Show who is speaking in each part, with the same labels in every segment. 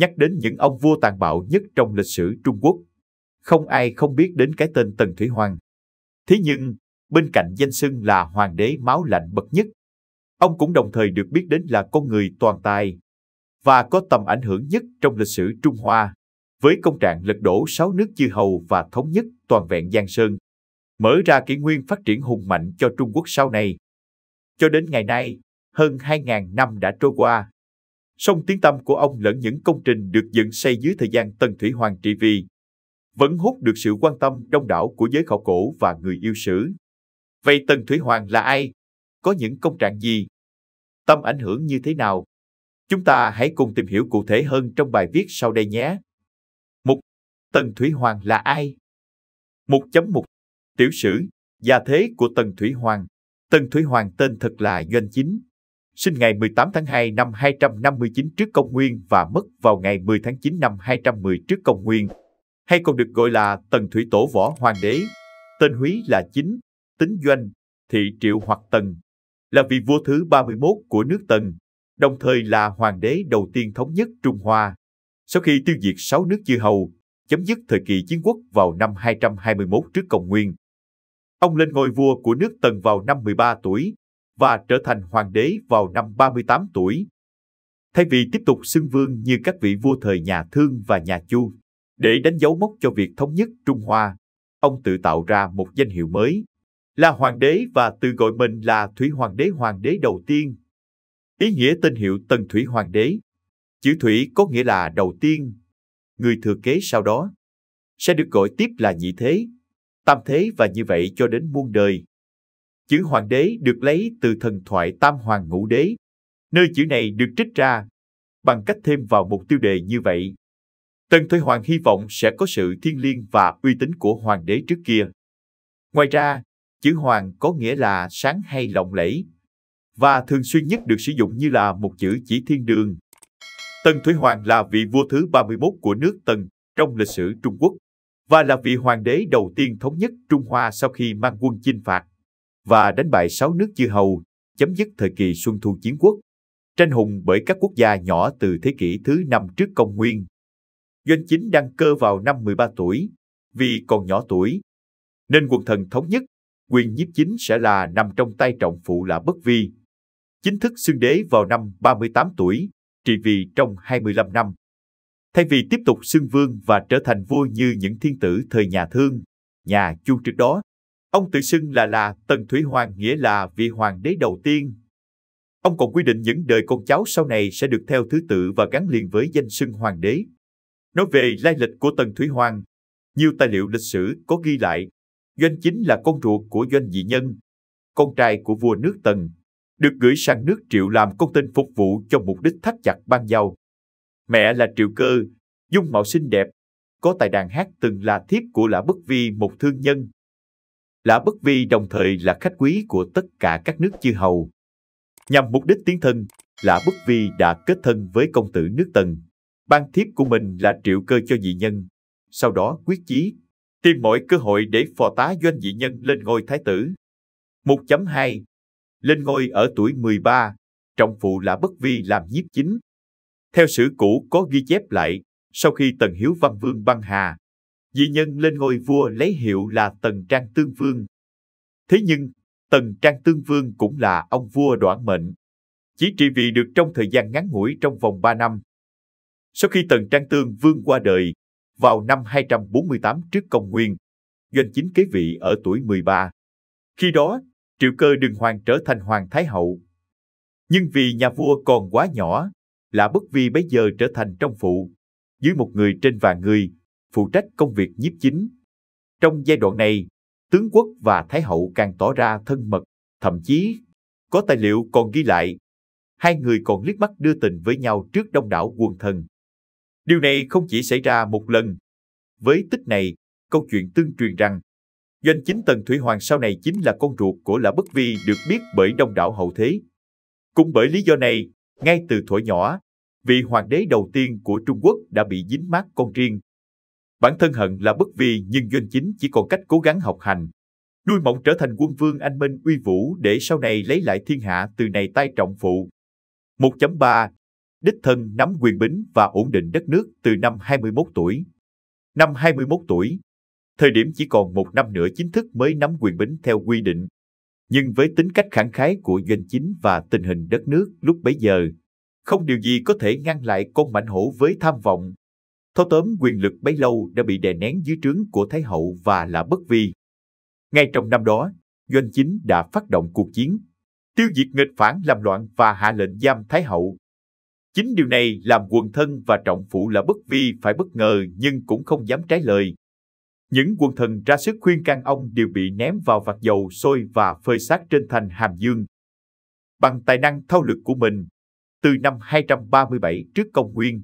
Speaker 1: Nhắc đến những ông vua tàn bạo nhất trong lịch sử Trung Quốc, không ai không biết đến cái tên Tần Thủy Hoàng. Thế nhưng, bên cạnh danh xưng là hoàng đế máu lạnh bậc nhất, ông cũng đồng thời được biết đến là con người toàn tài và có tầm ảnh hưởng nhất trong lịch sử Trung Hoa, với công trạng lật đổ 6 nước chư hầu và thống nhất toàn vẹn Giang Sơn, mở ra kỷ nguyên phát triển hùng mạnh cho Trung Quốc sau này. Cho đến ngày nay, hơn 2.000 năm đã trôi qua, song tiếng tăm của ông lẫn những công trình được dựng xây dưới thời gian Tần Thủy Hoàng trị vì vẫn hút được sự quan tâm đông đảo của giới khảo cổ và người yêu sử. Vậy Tần Thủy Hoàng là ai? Có những công trạng gì? Tầm ảnh hưởng như thế nào? Chúng ta hãy cùng tìm hiểu cụ thể hơn trong bài viết sau đây nhé. Mục Tần Thủy Hoàng là ai? 1.1 Tiểu sử, gia thế của Tần Thủy Hoàng. Tần Thủy Hoàng tên thật là Doanh Chính, sinh ngày 18 tháng 2 năm 259 trước công nguyên và mất vào ngày 10 tháng 9 năm 210 trước công nguyên, hay còn được gọi là Tần Thủy Tổ Võ Hoàng đế. Tên húy là Chính, tính Doanh, thị Triệu hoặc Tần, là vị vua thứ 31 của nước Tần, đồng thời là hoàng đế đầu tiên thống nhất Trung Hoa. Sau khi tiêu diệt 6 nước chư hầu, chấm dứt thời kỳ chiến quốc vào năm 221 trước công nguyên, ông lên ngôi vua của nước Tần vào năm 13 tuổi và trở thành hoàng đế vào năm 38 tuổi. Thay vì tiếp tục xưng vương như các vị vua thời nhà Thương và nhà Chu, để đánh dấu mốc cho việc thống nhất Trung Hoa, ông tự tạo ra một danh hiệu mới, là hoàng đế và tự gọi mình là Thủy Hoàng đế đầu tiên. Ý nghĩa tên hiệu Tần Thủy Hoàng đế, chữ Thủy có nghĩa là đầu tiên, người thừa kế sau đó sẽ được gọi tiếp là nhị thế, tam thế và như vậy cho đến muôn đời. Chữ hoàng đế được lấy từ thần thoại Tam Hoàng Ngũ Đế, nơi chữ này được trích ra bằng cách thêm vào một tiêu đề như vậy. Tần Thủy Hoàng hy vọng sẽ có sự thiêng liêng và uy tín của hoàng đế trước kia. Ngoài ra, chữ hoàng có nghĩa là sáng hay lộng lẫy, và thường xuyên nhất được sử dụng như là một chữ chỉ thiên đường. Tần Thủy Hoàng là vị vua thứ 31 của nước Tần trong lịch sử Trung Quốc, và là vị hoàng đế đầu tiên thống nhất Trung Hoa sau khi mang quân chinh phạt và đánh bại 6 nước chư hầu, chấm dứt thời kỳ Xuân Thu Chiến Quốc, tranh hùng bởi các quốc gia nhỏ từ thế kỷ thứ 5 trước công nguyên. Doanh Chính đăng cơ vào năm 13 tuổi, vì còn nhỏ tuổi, nên quần thần thống nhất, quyền nhiếp chính sẽ là nằm trong tay trọng phụ là Bất Vi. Chính thức xưng đế vào năm 38 tuổi, trị vì trong 25 năm. Thay vì tiếp tục xưng vương và trở thành vua như những thiên tử thời nhà Thương, nhà Chu trước đó, ông tự xưng là Tần Thủy Hoàng, nghĩa là vị hoàng đế đầu tiên. Ông còn quy định những đời con cháu sau này sẽ được theo thứ tự và gắn liền với danh xưng hoàng đế. Nói về lai lịch của Tần Thủy Hoàng, nhiều tài liệu lịch sử có ghi lại, Doanh Chính là con ruột của Doanh Dị Nhân, con trai của vua nước Tần, được gửi sang nước Triệu làm con tin phục vụ cho mục đích thắt chặt bang giao. Mẹ là Triệu Cơ, dung mạo xinh đẹp, có tài đàn hát, từng là thiếp của Lã Bất Vi, một thương nhân. Lã Bất Vi đồng thời là khách quý của tất cả các nước chư hầu. Nhằm mục đích tiến thân, Lã Bất Vi đã kết thân với công tử nước Tần, ban thiếp của mình là Triệu Cơ cho Dị Nhân, sau đó quyết chí tìm mọi cơ hội để phò tá Doanh Dị Nhân lên ngôi thái tử. 1.2 Lên ngôi ở tuổi 13, trọng phụ Lã Bất Vi làm nhiếp chính. Theo sử cũ có ghi chép lại, sau khi Tần Hiếu Văn Vương băng hà, Dị Nhân lên ngôi vua lấy hiệu là Tần Trang Tương Vương. Thế nhưng, Tần Trang Tương Vương cũng là ông vua đoản mệnh, chỉ trị vì được trong thời gian ngắn ngủi trong vòng 3 năm. Sau khi Tần Trang Tương Vương qua đời, vào năm 248 trước công nguyên, Doanh Chính kế vị ở tuổi 13. Khi đó, Triệu Cơ Đường Hoàng trở thành Hoàng Thái Hậu. Nhưng vì nhà vua còn quá nhỏ, Lã Bất Vi bấy giờ trở thành trong phụ, dưới một người trên vạn người, phụ trách công việc nhiếp chính. Trong giai đoạn này, tướng quốc và Thái Hậu càng tỏ ra thân mật, thậm chí có tài liệu còn ghi lại, hai người còn liếc mắt đưa tình với nhau trước đông đảo quần thần. Điều này không chỉ xảy ra một lần. Với tích này, câu chuyện tương truyền rằng Doanh Chính Tần Thủy Hoàng sau này chính là con ruột của Lã Bất Vi được biết bởi đông đảo hậu thế. Cũng bởi lý do này, ngay từ thuở nhỏ, vị hoàng đế đầu tiên của Trung Quốc đã bị dính mác con riêng. Bản thân hận Lã Bất Vi, nhưng Doanh Chính chỉ còn cách cố gắng học hành, nuôi mộng trở thành quân vương anh minh uy vũ để sau này lấy lại thiên hạ từ này tay trọng phụ. 1.3 đích thân nắm quyền bính và ổn định đất nước từ năm 21 tuổi. Năm 21 tuổi, thời điểm chỉ còn 1 năm nữa chính thức mới nắm quyền bính theo quy định. Nhưng với tính cách khẳng khái của Doanh Chính và tình hình đất nước lúc bấy giờ, không điều gì có thể ngăn lại con mãnh hổ với tham vọng. Thâu tóm quyền lực bấy lâu đã bị đè nén dưới trướng của Thái hậu và Lã Bất Vi. Ngay trong năm đó, Doanh Chính đã phát động cuộc chiến, tiêu diệt nghịch phản làm loạn và hạ lệnh giam Thái hậu. Chính điều này làm quần thân và trọng phụ Lã Bất Vi phải bất ngờ nhưng cũng không dám trái lời. Những quần thần ra sức khuyên can ông đều bị ném vào vạc dầu sôi và phơi xác trên thành Hàm Dương. Bằng tài năng thao lược của mình, từ năm 237 trước công nguyên,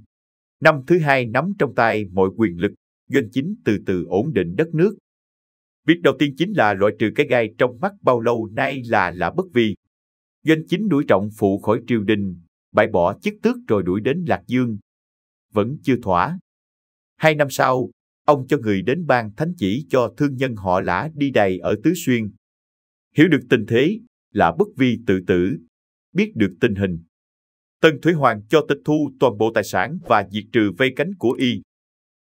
Speaker 1: năm thứ hai nắm trong tay mọi quyền lực, Doanh Chính từ từ ổn định đất nước. Việc đầu tiên chính là loại trừ cái gai trong mắt bao lâu nay là Lã Bất Vi. Doanh Chính đuổi trọng phụ khỏi triều đình, bãi bỏ chức tước rồi đuổi đến Lạc Dương. Vẫn chưa thỏa. 2 năm sau, ông cho người đến ban thánh chỉ cho thương nhân họ Lã đi đày ở Tứ Xuyên. Hiểu được tình thế, Lã Bất Vi tự tử. Biết được tình hình, Tần Thủy Hoàng cho tịch thu toàn bộ tài sản và diệt trừ vây cánh của y.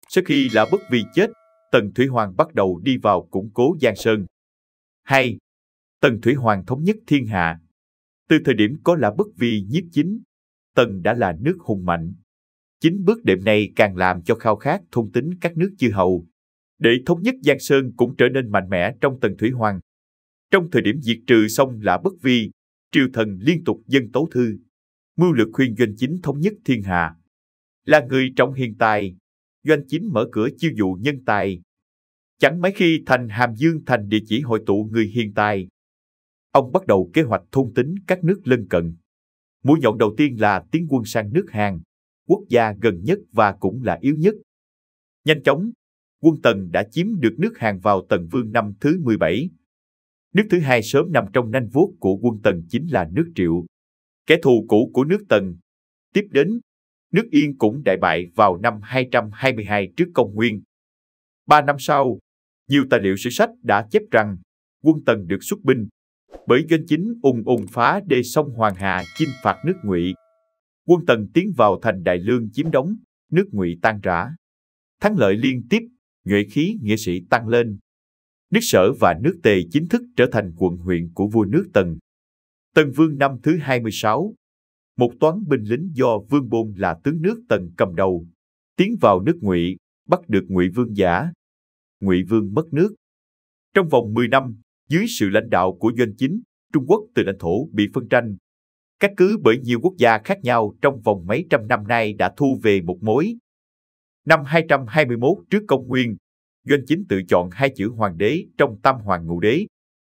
Speaker 1: Sau khi Lã Bất Vi chết, Tần Thủy Hoàng bắt đầu đi vào củng cố Giang Sơn. 2. Tần Thủy Hoàng thống nhất thiên hạ. Từ thời điểm có Lã Bất Vi nhiếp chính, Tần đã là nước hùng mạnh. Chính bước đệm này càng làm cho khao khát thôn tính các nước chư hầu để thống nhất Giang Sơn cũng trở nên mạnh mẽ trong Tần Thủy Hoàng. Trong thời điểm diệt trừ xong Lã Bất Vi, triều thần liên tục dâng tấu thư, mưu lược khuyên Doanh Chính thống nhất thiên hạ. Là người trọng hiền tài, Doanh Chính mở cửa chiêu dụ nhân tài. Chẳng mấy khi thành Hàm Dương thành địa chỉ hội tụ người hiền tài. Ông bắt đầu kế hoạch thôn tính các nước lân cận. Mũi nhọn đầu tiên là tiến quân sang nước Hàn, quốc gia gần nhất và cũng là yếu nhất. Nhanh chóng, quân Tần đã chiếm được nước Hàn vào Tần Vương năm thứ 17. Nước thứ hai sớm nằm trong nanh vuốt của quân Tần chính là nước Triệu, kẻ thù cũ của nước Tần. Tiếp đến, nước Yên cũng đại bại vào năm 222 trước công nguyên. 3 năm sau, nhiều tài liệu sử sách đã chép rằng quân Tần được xuất binh bởi Doanh Chính ung phá đê sông Hoàng Hà chinh phạt nước Ngụy. Quân Tần tiến vào thành Đại Lương chiếm đóng, nước Ngụy tan rã. Thắng lợi liên tiếp, nhuệ khí nghĩa sĩ tăng lên. Nước Sở và nước Tề chính thức trở thành quận huyện của vua nước Tần. Tần Vương năm thứ 26, một toán binh lính do Vương Bôn là tướng nước Tần cầm đầu, tiến vào nước Ngụy, bắt được Ngụy Vương Giả. Ngụy Vương mất nước. Trong vòng 10 năm, dưới sự lãnh đạo của Doanh Chính, Trung Quốc từ lãnh thổ bị phân tranh. Các cứ bởi nhiều quốc gia khác nhau trong vòng mấy trăm năm nay đã thu về một mối. Năm 221 trước công nguyên, Doanh Chính tự chọn 2 chữ hoàng đế trong Tam Hoàng Ngũ Đế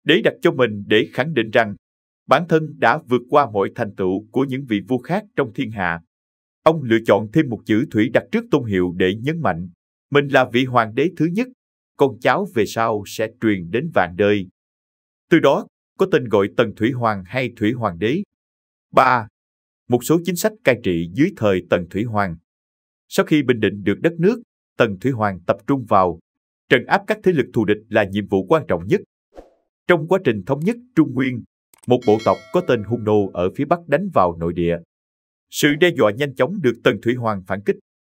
Speaker 1: để đặt cho mình để khẳng định rằng bản thân đã vượt qua mọi thành tựu của những vị vua khác trong thiên hạ. Ông lựa chọn thêm một chữ thủy đặt trước tôn hiệu để nhấn mạnh mình là vị hoàng đế thứ nhất, con cháu về sau sẽ truyền đến vạn đời. Từ đó, có tên gọi Tần Thủy Hoàng hay Thủy Hoàng đế. 3. Một số chính sách cai trị dưới thời Tần Thủy Hoàng. Sau khi bình định được đất nước, Tần Thủy Hoàng tập trung vào trấn áp các thế lực thù địch là nhiệm vụ quan trọng nhất. Trong quá trình thống nhất Trung Nguyên, một bộ tộc có tên Hung Nô ở phía Bắc đánh vào nội địa. Sự đe dọa nhanh chóng được Tần Thủy Hoàng phản kích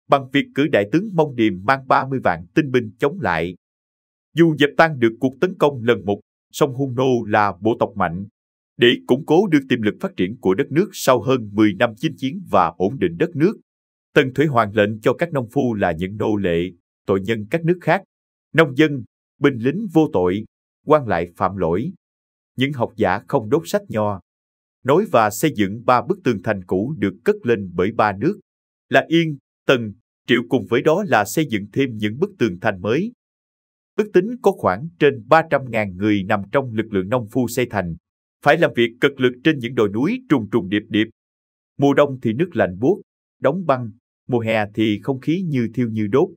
Speaker 1: bằng việc cử đại tướng Mông Điềm mang 30 vạn tinh binh chống lại. Dù dẹp tan được cuộc tấn công lần một, song Hung Nô là bộ tộc mạnh. Để củng cố được tiềm lực phát triển của đất nước sau hơn 10 năm chinh chiến và ổn định đất nước, Tần Thủy Hoàng lệnh cho các nông phu là những nô lệ, tội nhân các nước khác, nông dân, binh lính vô tội, quan lại phạm lỗi, những học giả không đốt sách nho, nối và xây dựng 3 bức tường thành cũ được cất lên bởi 3 nước là Yên, Tần, Triệu, cùng với đó là xây dựng thêm những bức tường thành mới. Ước tính có khoảng trên 300.000 người nằm trong lực lượng nông phu xây thành, phải làm việc cực lực trên những đồi núi trùng trùng điệp điệp. Mùa đông thì nước lạnh buốt, đóng băng, mùa hè thì không khí như thiêu như đốt.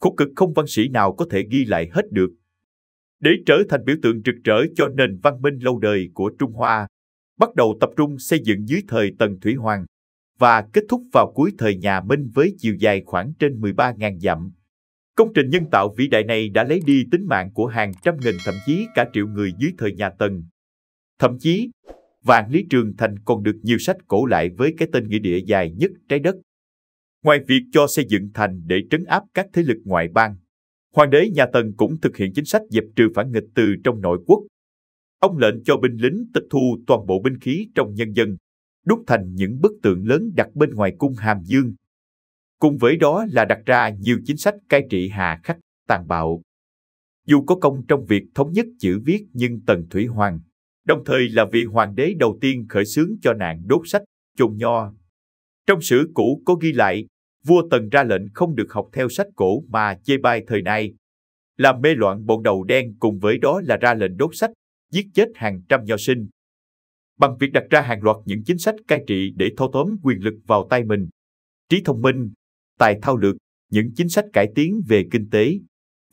Speaker 1: Khổ cực không văn sĩ nào có thể ghi lại hết được. Để trở thành biểu tượng rực rỡ cho nền văn minh lâu đời của Trung Hoa, bắt đầu tập trung xây dựng dưới thời Tần Thủy Hoàng và kết thúc vào cuối thời nhà Minh với chiều dài khoảng trên 13.000 dặm. Công trình nhân tạo vĩ đại này đã lấy đi tính mạng của hàng trăm nghìn thậm chí cả triệu người dưới thời nhà Tần. Thậm chí, Vạn Lý Trường Thành còn được nhiều sách cổ lại với cái tên nghĩa địa dài nhất trái đất. Ngoài việc cho xây dựng thành để trấn áp các thế lực ngoại bang, Hoàng đế nhà Tần cũng thực hiện chính sách dẹp trừ phản nghịch từ trong nội quốc. Ông lệnh cho binh lính tịch thu toàn bộ binh khí trong nhân dân, đúc thành những bức tượng lớn đặt bên ngoài cung Hàm Dương. Cùng với đó là đặt ra nhiều chính sách cai trị hà khắc, tàn bạo. Dù có công trong việc thống nhất chữ viết nhưng Tần Thủy Hoàng, đồng thời là vị hoàng đế đầu tiên khởi xướng cho nạn đốt sách, chôn nho. Trong sử cũ có ghi lại, vua Tần ra lệnh không được học theo sách cổ mà chê bai thời nay, làm mê loạn bọn đầu đen, cùng với đó là ra lệnh đốt sách, giết chết hàng trăm nho sinh. Bằng việc đặt ra hàng loạt những chính sách cai trị để thâu tóm quyền lực vào tay mình, trí thông minh, tài thao lược, những chính sách cải tiến về kinh tế,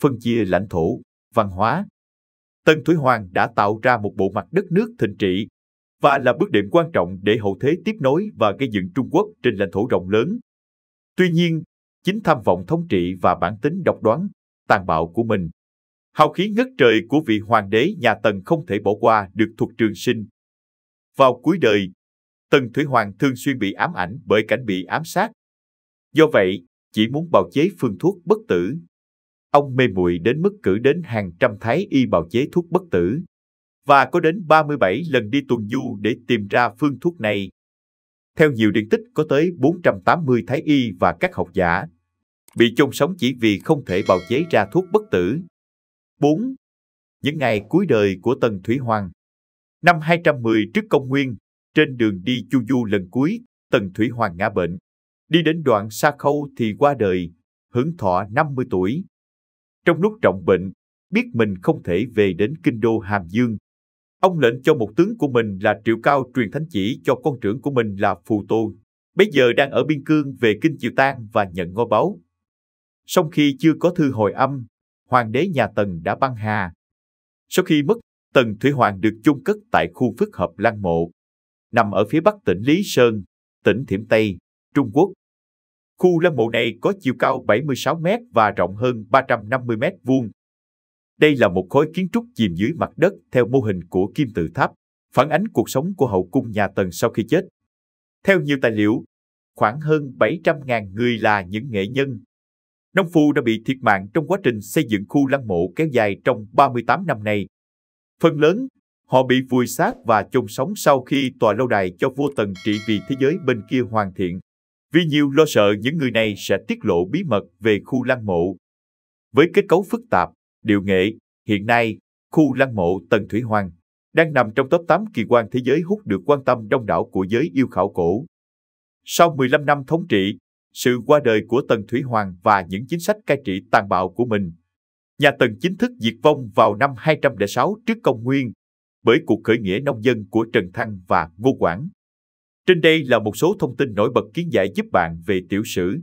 Speaker 1: phân chia lãnh thổ, văn hóa, Tần Thủy Hoàng đã tạo ra một bộ mặt đất nước thịnh trị và là bước đệm quan trọng để hậu thế tiếp nối và gây dựng Trung Quốc trên lãnh thổ rộng lớn. Tuy nhiên, chính tham vọng thống trị và bản tính độc đoán, tàn bạo của mình, hào khí ngất trời của vị hoàng đế nhà Tần không thể bỏ qua được Thuật Trường Sinh. Vào cuối đời, Tần Thủy Hoàng thường xuyên bị ám ảnh bởi cảnh bị ám sát. Do vậy, chỉ muốn bào chế phương thuốc bất tử, ông mê muội đến mức cử đến hàng trăm thái y bào chế thuốc bất tử, và có đến 37 lần đi tuần du để tìm ra phương thuốc này. Theo nhiều điển tích, có tới 480 thái y và các học giả bị chôn sống chỉ vì không thể bào chế ra thuốc bất tử. 4. Những ngày cuối đời của Tần Thủy Hoàng. Năm 210 trước công nguyên, trên đường đi chu du lần cuối, Tần Thủy Hoàng ngã bệnh. Đi đến đoạn Sa Khâu thì qua đời, hưởng thọ 50 tuổi. Trong lúc trọng bệnh, biết mình không thể về đến kinh đô Hàm Dương, ông lệnh cho một tướng của mình là Triệu Cao truyền thánh chỉ cho con trưởng của mình là Phù Tô, bây giờ đang ở biên cương, về kinh Chiêu Tang và nhận ngôi báu. Song khi chưa có thư hồi âm, hoàng đế nhà Tần đã băng hà. Sau khi mất, Tần Thủy Hoàng được chôn cất tại khu phức hợp Lăng Mộ, nằm ở phía bắc tỉnh Lý Sơn, tỉnh Thiểm Tây, Trung Quốc. Khu lăng mộ này có chiều cao 76 m và rộng hơn 350 m². Đây là một khối kiến trúc chìm dưới mặt đất theo mô hình của kim tự tháp, phản ánh cuộc sống của hậu cung nhà Tần sau khi chết. Theo nhiều tài liệu, khoảng hơn 700.000 người là những nghệ nhân, nông phu đã bị thiệt mạng trong quá trình xây dựng khu lăng mộ kéo dài trong 38 năm này. Phần lớn, họ bị vùi xác và chôn sống sau khi tòa lâu đài cho vua Tần trị vì thế giới bên kia hoàn thiện, vì nhiều lo sợ những người này sẽ tiết lộ bí mật về khu lăng mộ. Với kết cấu phức tạp, điệu nghệ, hiện nay, khu lăng mộ Tần Thủy Hoàng đang nằm trong top 8 kỳ quan thế giới hút được quan tâm đông đảo của giới yêu khảo cổ. Sau 15 năm thống trị, sự qua đời của Tần Thủy Hoàng và những chính sách cai trị tàn bạo của mình, nhà Tần chính thức diệt vong vào năm 206 trước công nguyên bởi cuộc khởi nghĩa nông dân của Trần Thăng và Ngô Quảng. Trên đây là một số thông tin nổi bật kiến giải giúp bạn về tiểu sử,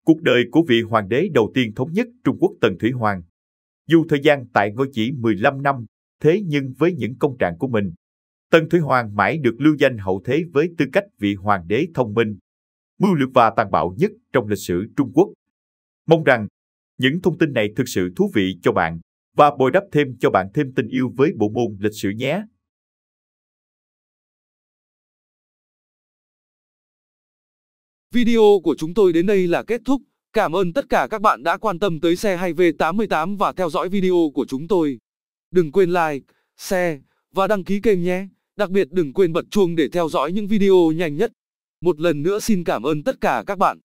Speaker 1: cuộc đời của vị hoàng đế đầu tiên thống nhất Trung Quốc Tần Thủy Hoàng. Dù thời gian tại ngôi chỉ 15 năm, thế nhưng với những công trạng của mình, Tần Thủy Hoàng mãi được lưu danh hậu thế với tư cách vị hoàng đế thông minh, mưu lược và tàn bạo nhất trong lịch sử Trung Quốc. Mong rằng những thông tin này thực sự thú vị cho bạn và bồi đắp thêm cho bạn thêm tình yêu với bộ môn lịch sử nhé.
Speaker 2: Video của chúng tôi đến đây là kết thúc. Cảm ơn tất cả các bạn đã quan tâm tới xe hay V88 và theo dõi video của chúng tôi. Đừng quên like, share và đăng ký kênh nhé. Đặc biệt đừng quên bật chuông để theo dõi những video nhanh nhất. Một lần nữa xin cảm ơn tất cả các bạn.